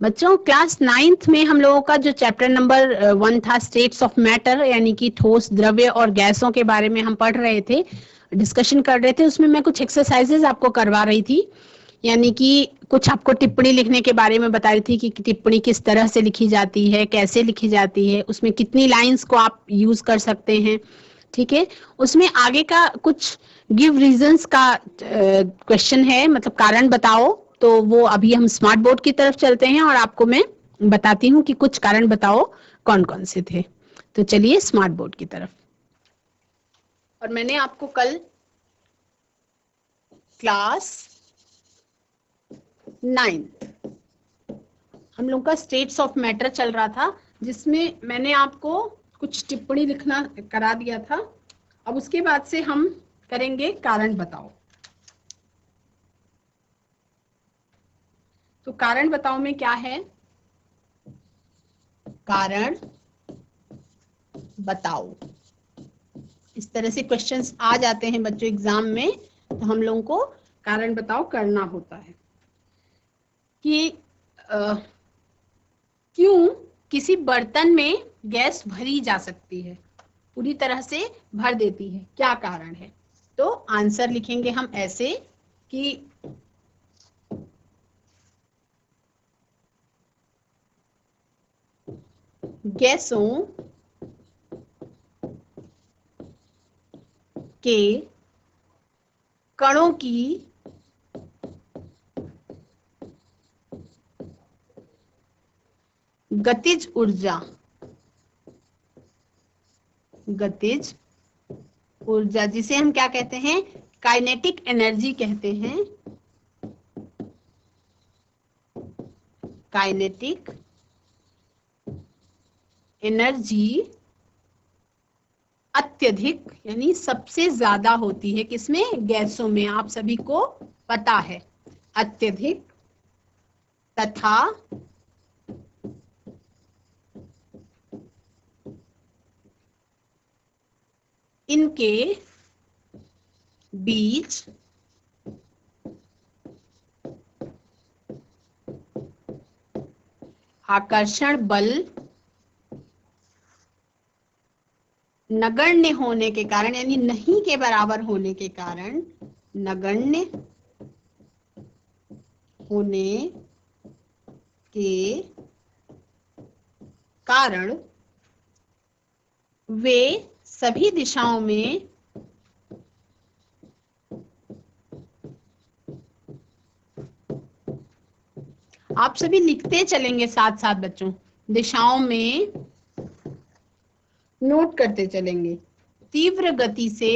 बच्चों class 9th में हम लोगों का जो चैप्टर नंबर 1 था स्टेट्स ऑफ मैटर यानी कि ठोस द्रव्य और गैसों के बारे में हम पढ़ रहे थे, डिस्कशन कर रहे थे। उसमें मैं कुछ एक्सरसाइजेज आपको करवा रही थी, यानी कि कुछ आपको टिप्पणी लिखने के बारे में बता रही थी कि टिप्पणी किस तरह से लिखी जाती है, कैसे लिखी जाती है, उसमें कितनी लाइंस को आप यूज कर सकते हैं। ठीक है, उसमें आगे का कुछ गिव रीजंस का क्वेश्चन है, मतलब कारण बताओ। तो वो अभी हम स्मार्ट बोर्ड की तरफ चलते हैं और आपको मैं बताती हूँ कि कुछ कारण बताओ कौन कौन से थे। तो चलिए स्मार्ट बोर्ड की तरफ। और मैंने आपको कल क्लास 9 हम लोग का स्टेट्स ऑफ मैटर चल रहा था, जिसमें मैंने आपको कुछ टिप्पणी लिखना करा दिया था। अब उसके बाद से हम करेंगे कारण बताओ। तो कारण बताओ में क्या है? कारण बताओ, इस तरह से क्वेश्चंस आ जाते हैं बच्चों एग्जाम में। तो हम लोगों को कारण बताओ करना होता है कि क्यों किसी बर्तन में गैस भरी जा सकती है, पूरी तरह से भर देती है, क्या कारण है? तो आंसर लिखेंगे हम ऐसे कि गैसों के कणों की गतिज ऊर्जा, गतिज ऊर्जा जिसे हम क्या कहते हैं, काइनेटिक एनर्जी कहते हैं, काइनेटिक एनर्जी अत्यधिक यानी सबसे ज्यादा होती है किसमें, गैसों में। आप सभी को पता है अत्यधिक तथा इनके बीच आकर्षण बल नगण्य होने के कारण, यानी नहीं के बराबर होने के कारण, नगण्य होने के कारण वे सभी दिशाओं में आप सभी लिखते चलेंगे साथ साथ बच्चों, दिशाओं में नोट करते चलेंगे, तीव्र गति से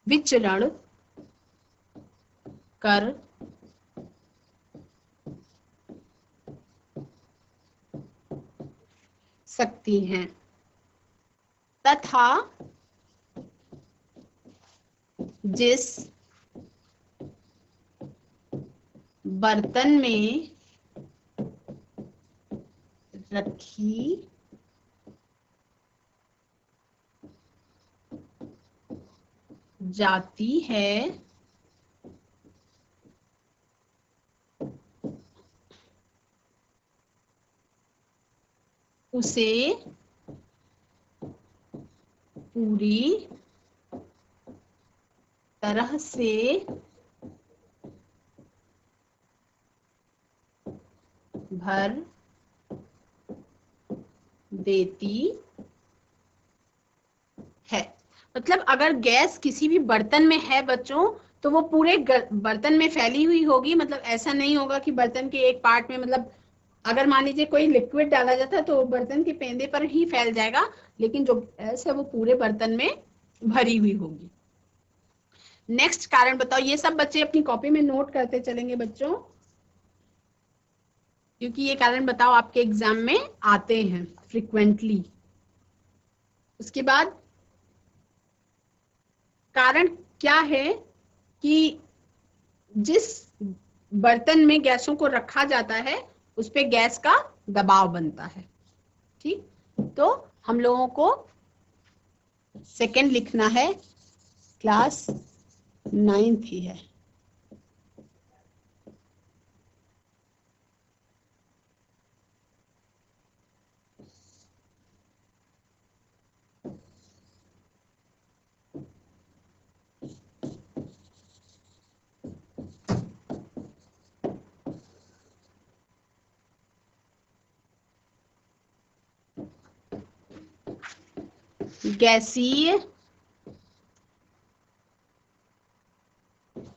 विचरण कर सकती हैं तथा जिस बर्तन में रखी जाती है उसे पूरी तरह से भर देती है। मतलब अगर गैस किसी भी बर्तन में है बच्चों, तो वो पूरे बर्तन में फैली हुई होगी। मतलब ऐसा नहीं होगा कि बर्तन के एक पार्ट में, मतलब अगर मान लीजिए कोई लिक्विड डाला जाता है तो बर्तन के पेंदे पर ही फैल जाएगा, लेकिन जो गैस है वो पूरे बर्तन में भरी हुई होगी। नेक्स्ट कारण बताओ, ये सब बच्चे अपनी कॉपी में नोट करते चलेंगे बच्चों, क्योंकि ये कारण बताओ आपके एग्जाम में आते हैं फ्रिक्वेंटली। उसके बाद कारण क्या है कि जिस बर्तन में गैसों को रखा जाता है उस पे गैस का दबाव बनता है। ठीक, तो हम लोगों को सेकंड लिखना है, क्लास 9th ही है। गैसीय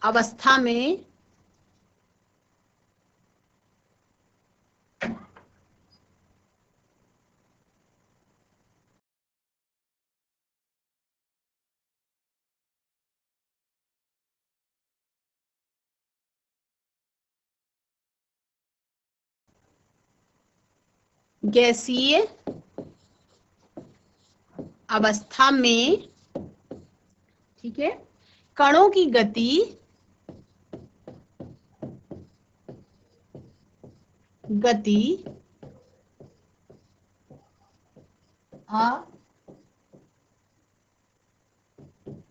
अवस्था में गैसीय अवस्था में, ठीक है, कणों की गति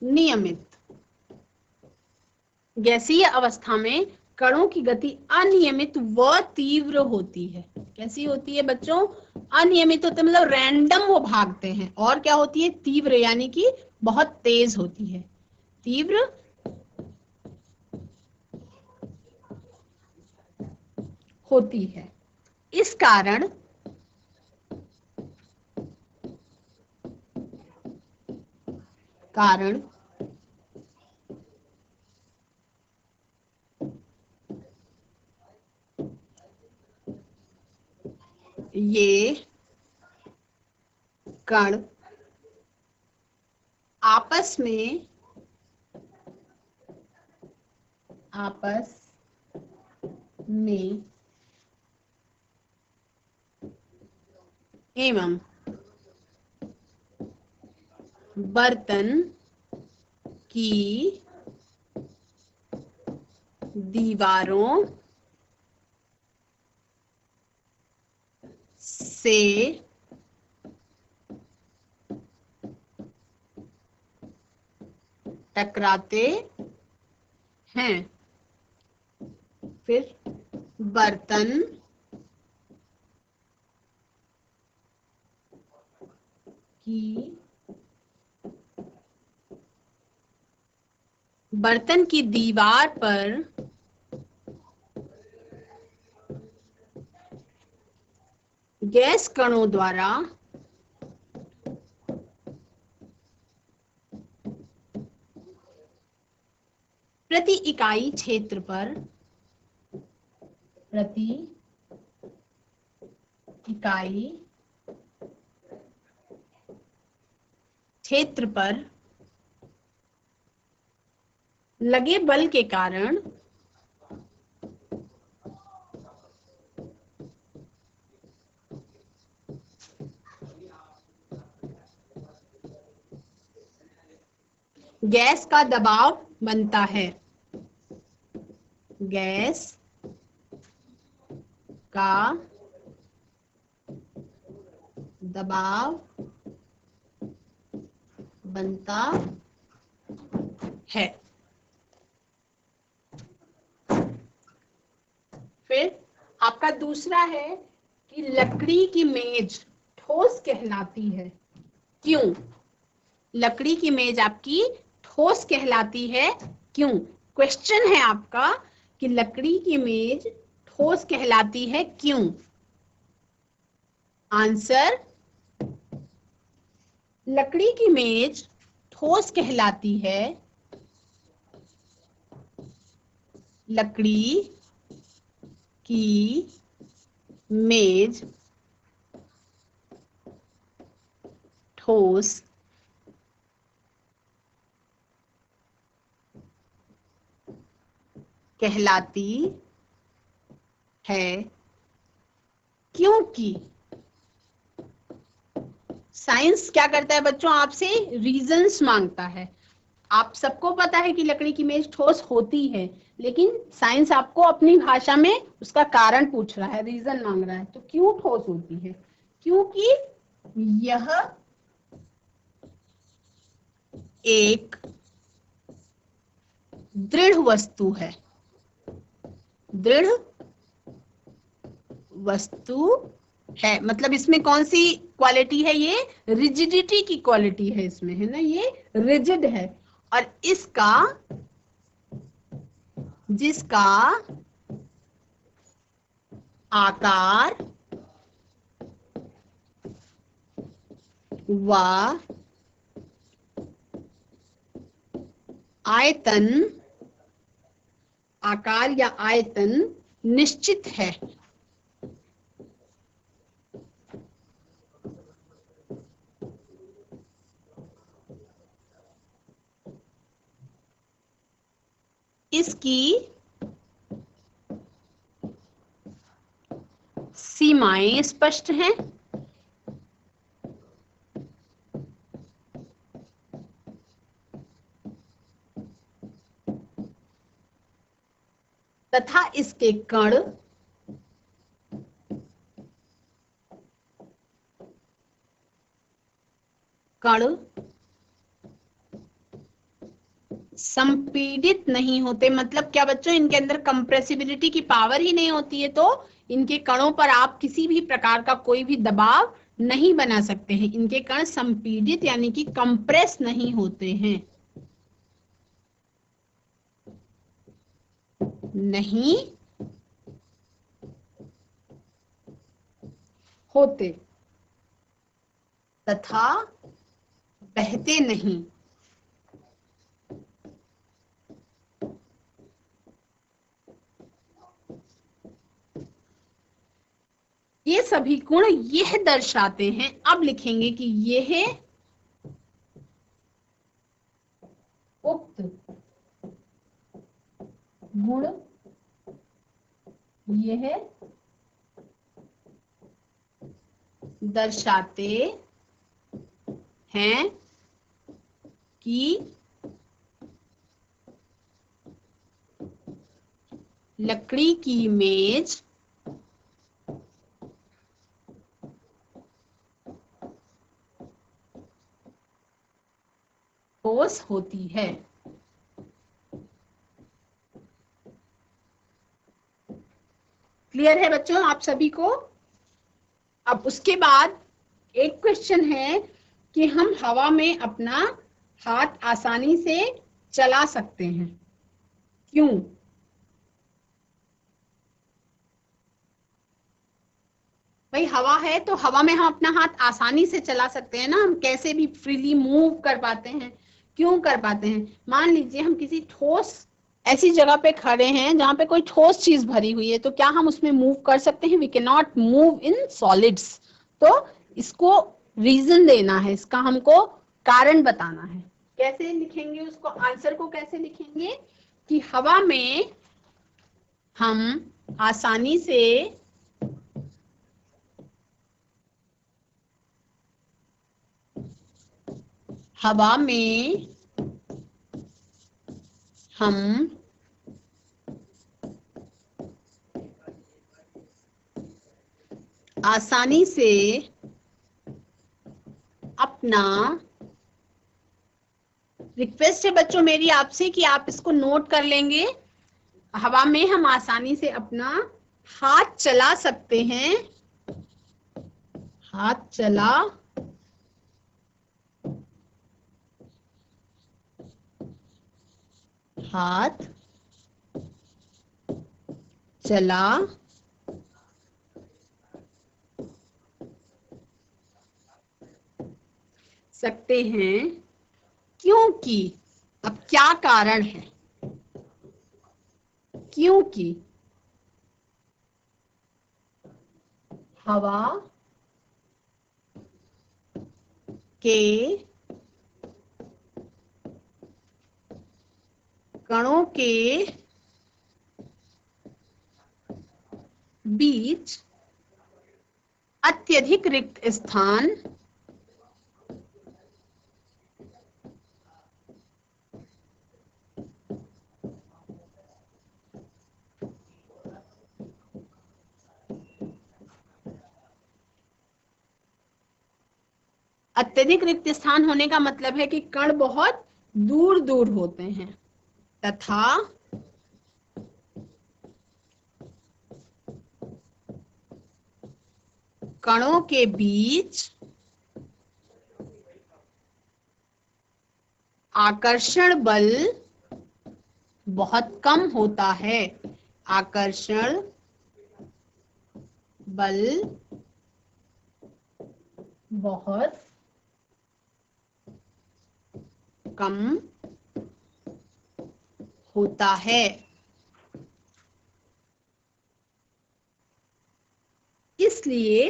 अनियमित, गैसीय अवस्था में कणों की गति अनियमित व तीव्र होती है। कैसी होती है बच्चों? अनियमित होते मतलब रैंडम वो भागते हैं। और क्या होती है? तीव्र, यानी कि बहुत तेज होती है। तीव्र होती है। इस कारण ये कण आपस में एवं बर्तन की दीवारों से टकराते हैं। फिर बर्तन की दीवार पर गैस कणों द्वारा प्रति इकाई क्षेत्र पर लगे बल के कारण गैस का दबाव बनता है। गैस का दबाव बनता है। फिर आपका दूसरा है कि लकड़ी की मेज ठोस कहलाती है। क्यों? लकड़ी की मेज आपकी ठोस कहलाती है, क्यों? क्वेश्चन है आपका कि लकड़ी की मेज ठोस कहलाती है, क्यों? आंसर, लकड़ी की मेज ठोस कहलाती है, लकड़ी की मेज ठोस कहलाती है क्योंकि साइंस क्या करता है बच्चों? आपसे रीजंस मांगता है। आप सबको पता है कि लकड़ी की मेज ठोस होती है, लेकिन साइंस आपको अपनी भाषा में उसका कारण पूछ रहा है, रीजन मांग रहा है। तो क्यों ठोस होती है? क्योंकि यह एक दृढ़ वस्तु है, दृढ़ वस्तु है। मतलब इसमें कौन सी क्वालिटी है? ये रिजिडिटी की क्वालिटी है इसमें, है ना, ये रिजिड है। और इसका, जिसका आकार व आयतन, आकार या आयतन निश्चित है। इसकी सीमाएं स्पष्ट हैं। तथा इसके कण कण संपीड़ित नहीं होते। मतलब क्या बच्चों? इनके अंदर कंप्रेसिबिलिटी की पावर ही नहीं होती है, तो इनके कणों पर आप किसी भी प्रकार का कोई भी दबाव नहीं बना सकते हैं। इनके कण संपीड़ित यानी कि कंप्रेस नहीं होते हैं, नहीं होते, तथा बहते नहीं। ये सभी गुण यह दर्शाते हैं, अब लिखेंगे कि यह उक्त गुण, यह दर्शाते हैं कि लकड़ी की मेज ठोस होती है। क्लियर है बच्चों आप सभी को? अब उसके बाद एक क्वेश्चन है कि हम हवा में अपना हाथ आसानी से चला सकते हैं, क्यों? भाई हवा है तो हवा में हम अपना हाथ आसानी से चला सकते हैं ना, हम कैसे भी फ्रीली मूव कर पाते हैं। क्यों कर पाते हैं? मान लीजिए हम किसी ठोस ऐसी जगह पे खड़े हैं जहां पे कोई ठोस चीज भरी हुई है, तो क्या हम उसमें मूव कर सकते हैं? We can not move in solids. तो इसको रीजन देना है, इसका हमको कारण बताना है। कैसे लिखेंगे उसको? आंसर को कैसे लिखेंगे कि हवा में हम आसानी से हवा में हम आसानी से अपना, रिक्वेस्ट है बच्चों मेरी आपसे कि आप इसको नोट कर लेंगे, हवा में हम आसानी से अपना हाथ चला सकते हैं, हाथ चला हाथ चला सकते हैं, क्योंकि, अब क्या कारण है? क्योंकि हवा के कणों के बीच अत्यधिक रिक्त स्थान अत्यधिक रिक्त स्थान होने का मतलब है कि कण बहुत दूर दूर होते हैं तथा कणों के बीच आकर्षण बल बहुत कम होता है। आकर्षण बल बहुत कम होता है। इसलिए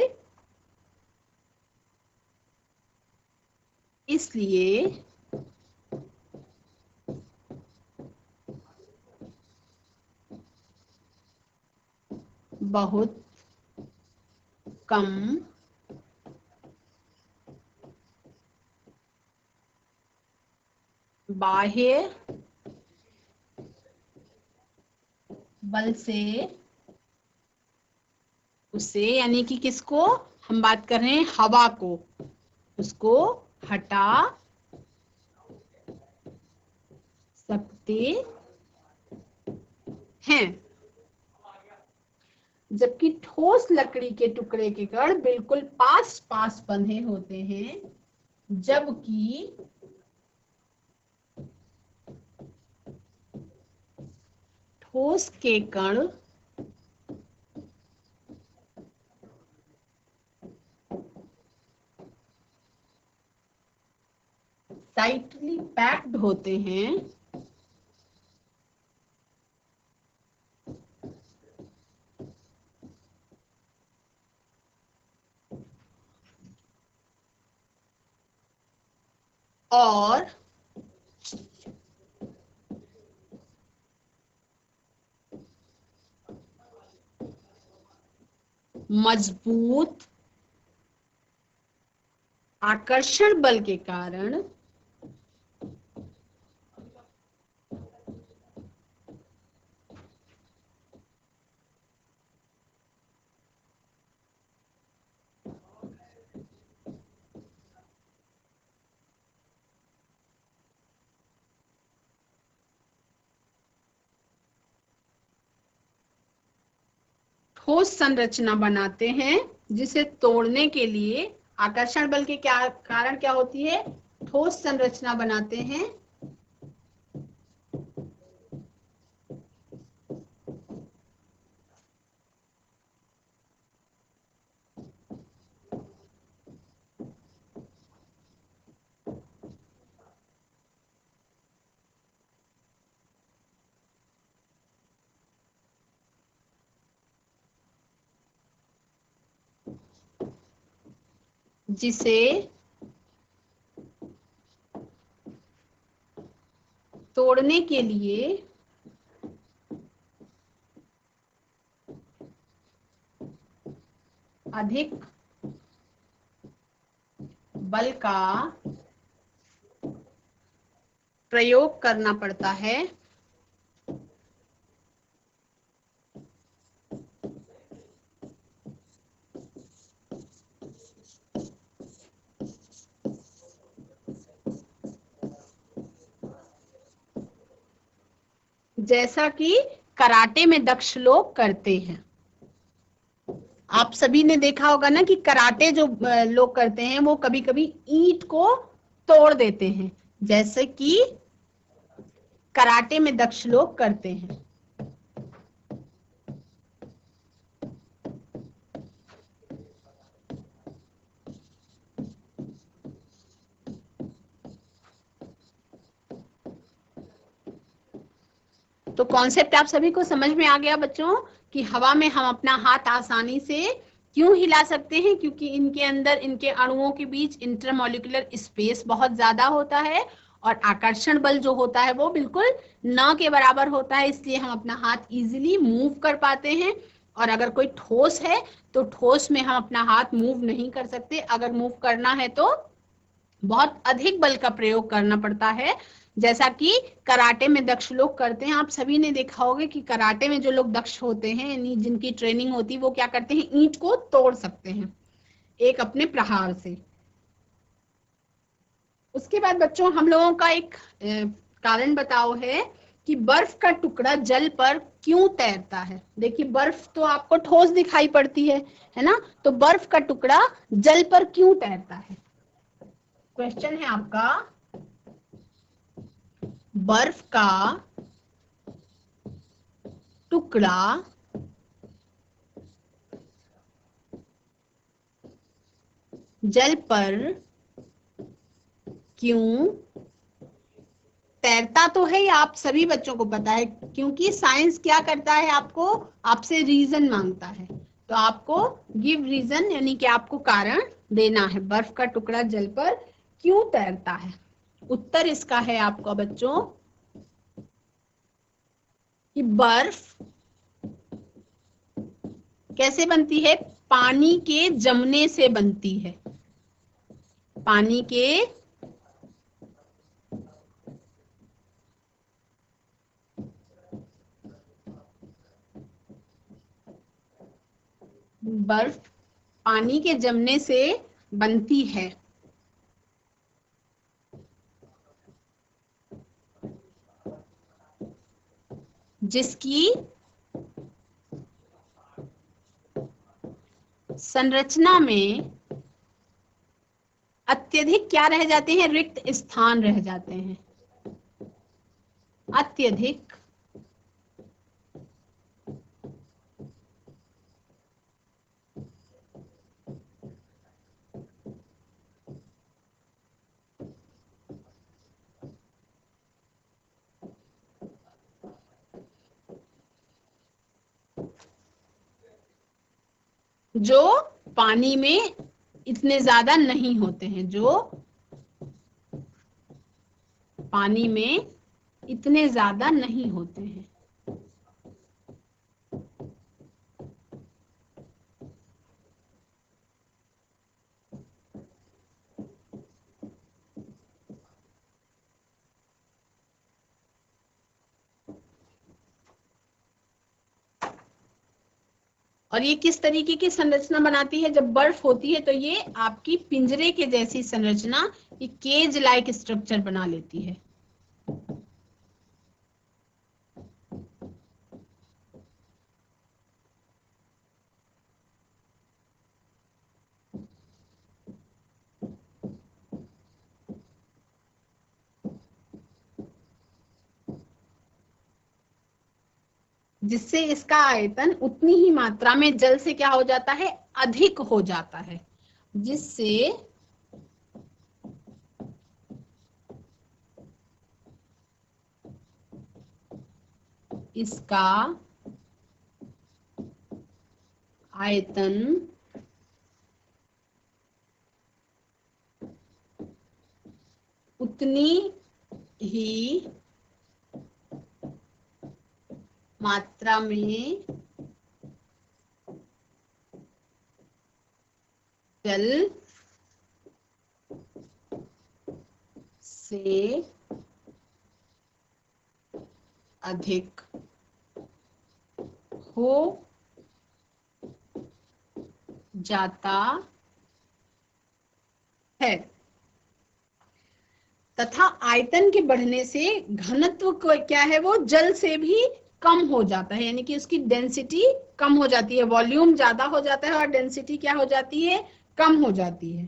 बहुत कम बाह्य बल से उसे, यानी कि किसको हम बात कर रहे हैं, हवा को, उसको हटा सकते हैं। जबकि ठोस लकड़ी के टुकड़े के कण बिल्कुल पास पास बंधे होते हैं, जबकि ठोस के कण टाइटली पैक्ड होते हैं और मजबूत आकर्षण बल के कारण ठोस संरचना बनाते हैं, जिसे तोड़ने के लिए आकर्षण बल के क्या कारण क्या होती है, ठोस संरचना बनाते हैं जिसे तोड़ने के लिए अधिक बल का प्रयोग करना पड़ता है। जैसा कि कराटे में दक्ष लोग करते हैं। आप सभी ने देखा होगा ना कि कराटे जो लोग करते हैं वो कभी कभी ईंट को तोड़ देते हैं, जैसे कि कराटे में दक्ष लोग करते हैं। तो कॉन्सेप्ट आप सभी को समझ में आ गया बच्चों कि हवा में हम अपना हाथ आसानी से क्यों हिला सकते हैं, क्योंकि इनके अंदर इनके अणुओं के बीच इंटरमॉलिक्यूलर स्पेस बहुत ज्यादा होता है और आकर्षण बल जो होता है वो बिल्कुल न के बराबर होता है, इसलिए हम अपना हाथ इजीली मूव कर पाते हैं। और अगर कोई ठोस है तो ठोस में हम अपना हाथ मूव नहीं कर सकते, अगर मूव करना है तो बहुत अधिक बल का प्रयोग करना पड़ता है, जैसा कि कराटे में दक्ष लोग करते हैं। आप सभी ने देखा होगा कि कराटे में जो लोग दक्ष होते हैं, यानी जिनकी ट्रेनिंग होती है, वो क्या करते हैं, ईंट को तोड़ सकते हैं एक अपने प्रहार से। उसके बाद बच्चों हम लोगों का एक कारण बताओ है कि बर्फ का टुकड़ा जल पर क्यों तैरता है। देखिए बर्फ तो आपको ठोस दिखाई पड़ती है ना, तो बर्फ का टुकड़ा जल पर क्यों तैरता है। क्वेश्चन है आपका, बर्फ का टुकड़ा जल पर क्यों तैरता तो है, ये आप सभी बच्चों को पता है, क्योंकि साइंस क्या करता है, आपको आपसे रीजन मांगता है, तो आपको गिव रीजन यानी कि आपको कारण देना है। बर्फ का टुकड़ा जल पर क्यों तैरता है। उत्तर इसका है आपका बच्चों कि बर्फ कैसे बनती है, पानी के जमने से बनती है। पानी के बर्फ पानी के जमने से बनती है, जिसकी संरचना में अत्यधिक क्या रह जाते हैं, रिक्त स्थान रह जाते हैं। अत्यधिक जो पानी में इतने ज्यादा नहीं होते हैं, जो पानी में इतने ज्यादा नहीं होते हैं। और ये किस तरीके की संरचना बनाती है, जब बर्फ होती है तो ये आपकी पिंजरे के जैसी संरचना, ये केज लाइक स्ट्रक्चर बना लेती है। जिससे इसका आयतन उतनी ही मात्रा में जल से क्या हो जाता है, अधिक हो जाता है, जिससे इसका आयतन उतनी ही मात्रा में जल से अधिक हो जाता है, तथा आयतन के बढ़ने से घनत्व क्या है, वो जल से भी कम हो जाता है, यानी कि उसकी डेंसिटी कम हो जाती है, वॉल्यूम ज्यादा हो जाता है और डेंसिटी क्या हो जाती है, कम हो जाती है।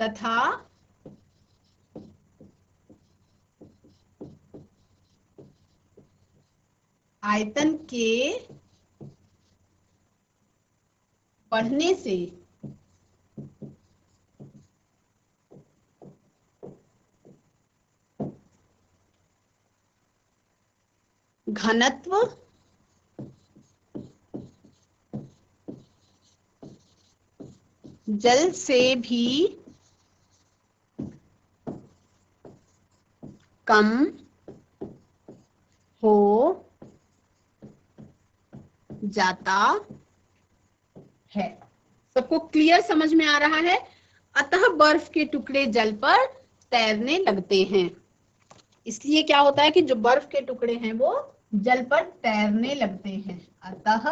तथा आयतन के बढ़ने से घनत्व जल से भी कम हो जाता है। सबको क्लियर समझ में आ रहा है। अतः बर्फ के टुकड़े जल पर तैरने लगते हैं। इसलिए क्या होता है कि जो बर्फ के टुकड़े हैं वो जल पर तैरने लगते हैं। अतः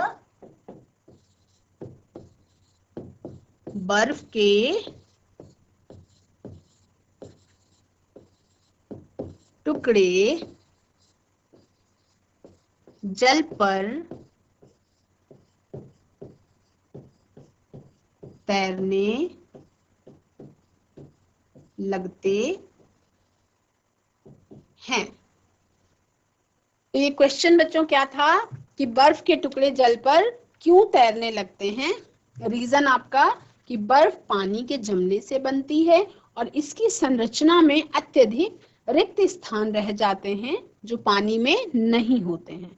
बर्फ के टुकड़े जल पर तैरने लगते हैं। तो ये क्वेश्चन बच्चों क्या था कि बर्फ के टुकड़े जल पर क्यों तैरने लगते हैं। रीजन आपका कि बर्फ पानी के जमने से बनती है और इसकी संरचना में अत्यधिक रिक्त स्थान रह जाते हैं जो पानी में नहीं होते हैं।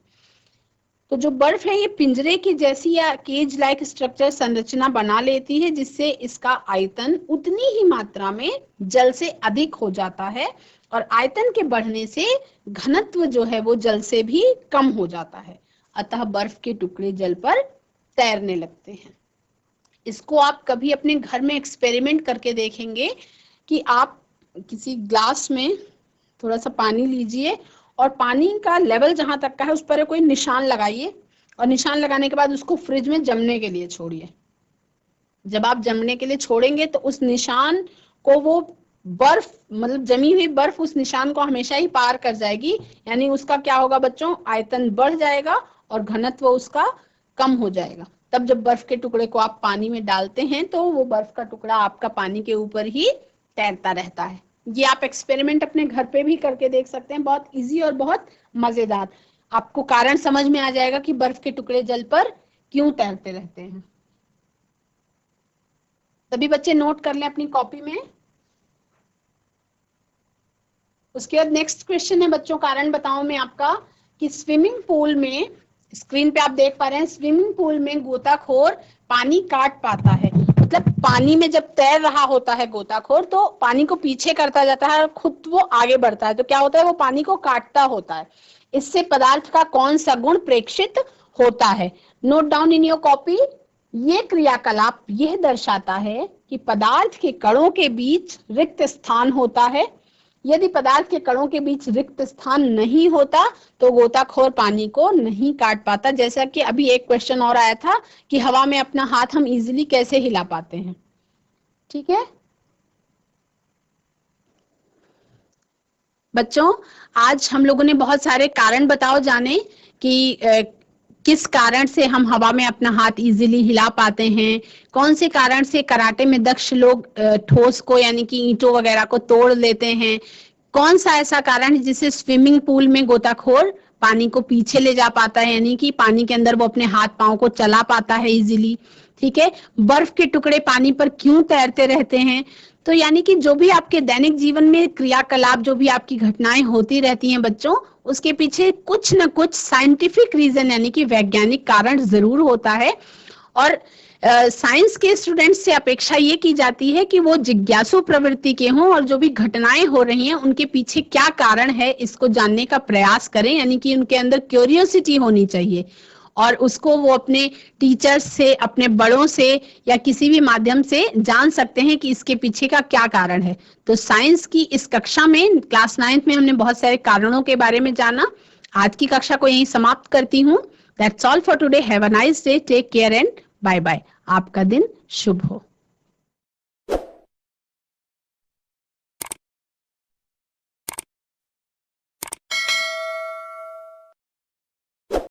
तो जो बर्फ है ये पिंजरे की जैसी या केज लाइक स्ट्रक्चर संरचना बना लेती है जिससे इसका आयतन उतनी ही मात्रा में जल से अधिक हो जाता है और आयतन के बढ़ने से घनत्व जो है वो जल से भी कम हो जाता है। अतः बर्फ के टुकड़े जल पर तैरने लगते हैं। इसको आप कभी अपने घर में एक्सपेरिमेंट करके देखेंगे कि आप किसी ग्लास में थोड़ा सा पानी लीजिए और पानी का लेवल जहां तक का है उस पर कोई निशान लगाइए और निशान लगाने के बाद उसको फ्रिज में जमने के लिए छोड़िए। जब आप जमने के लिए छोड़ेंगे तो उस निशान को वो बर्फ मतलब जमी हुई बर्फ उस निशान को हमेशा ही पार कर जाएगी, यानी उसका क्या होगा बच्चों, आयतन बढ़ जाएगा और घनत्व उसका कम हो जाएगा। तब जब बर्फ के टुकड़े को आप पानी में डालते हैं तो वो बर्फ का टुकड़ा आपका पानी के ऊपर ही तैरता रहता है। ये आप एक्सपेरिमेंट अपने घर पे भी करके देख सकते हैं, बहुत इजी और बहुत मजेदार। आपको कारण समझ में आ जाएगा कि बर्फ के टुकड़े जल पर क्यों तैरते रहते हैं। सभी बच्चे नोट कर लें अपनी कॉपी में। उसके बाद नेक्स्ट क्वेश्चन है बच्चों, कारण बताओ में आपका कि स्विमिंग पूल में, स्क्रीन पे आप देख पा रहे हैं, स्विमिंग पूल में गोताखोर पानी काट पाता है। मतलब पानी में जब तैर रहा होता है गोताखोर तो पानी को पीछे करता जाता है और खुद वो आगे बढ़ता है, तो क्या होता है वो पानी को काटता होता है। इससे पदार्थ का कौन सा गुण प्रेक्षित होता है। Note down in your copy. ये क्रियाकलाप यह दर्शाता है कि पदार्थ के कणों के बीच रिक्त स्थान होता है। यदि पदार्थ के कणों के बीच रिक्त स्थान नहीं होता तो गोताखोर पानी को नहीं काट पाता। जैसा कि अभी एक क्वेश्चन और आया था कि हवा में अपना हाथ हम इजीली कैसे हिला पाते हैं। ठीक है बच्चों, आज हम लोगों ने बहुत सारे कारण बताओ जाने कि किस कारण से हम हवा में अपना हाथ इजीली हिला पाते हैं, कौन से कारण से कराटे में दक्ष लोग ठोस को यानी कि ईंटों वगैरह को तोड़ लेते हैं, कौन सा ऐसा कारण है जिससे स्विमिंग पूल में गोताखोर पानी को पीछे ले जा पाता है यानी कि पानी के अंदर वो अपने हाथ पांव को चला पाता है इजीली। ठीक है, बर्फ के टुकड़े पानी पर क्यों तैरते रहते हैं। तो यानी कि जो भी आपके दैनिक जीवन में क्रियाकलाप, जो भी आपकी घटनाएं होती रहती हैं बच्चों, उसके पीछे कुछ न कुछ साइंटिफिक रीजन यानी कि वैज्ञानिक कारण जरूर होता है। और साइंस के स्टूडेंट्स से अपेक्षा ये की जाती है कि वो जिज्ञासु प्रवृत्ति के हों और जो भी घटनाएं हो रही हैं उनके पीछे क्या कारण है इसको जानने का प्रयास करें, यानी कि उनके अंदर क्यूरियोसिटी होनी चाहिए और उसको वो अपने टीचर्स से, अपने बड़ों से या किसी भी माध्यम से जान सकते हैं कि इसके पीछे का क्या कारण है। तो साइंस की इस कक्षा में, क्लास 9th में, हमने बहुत सारे कारणों के बारे में जाना। आज की कक्षा को यहीं समाप्त करती हूँ। That's all for today. Have a nice day, take care and bye bye. आपका दिन शुभ हो।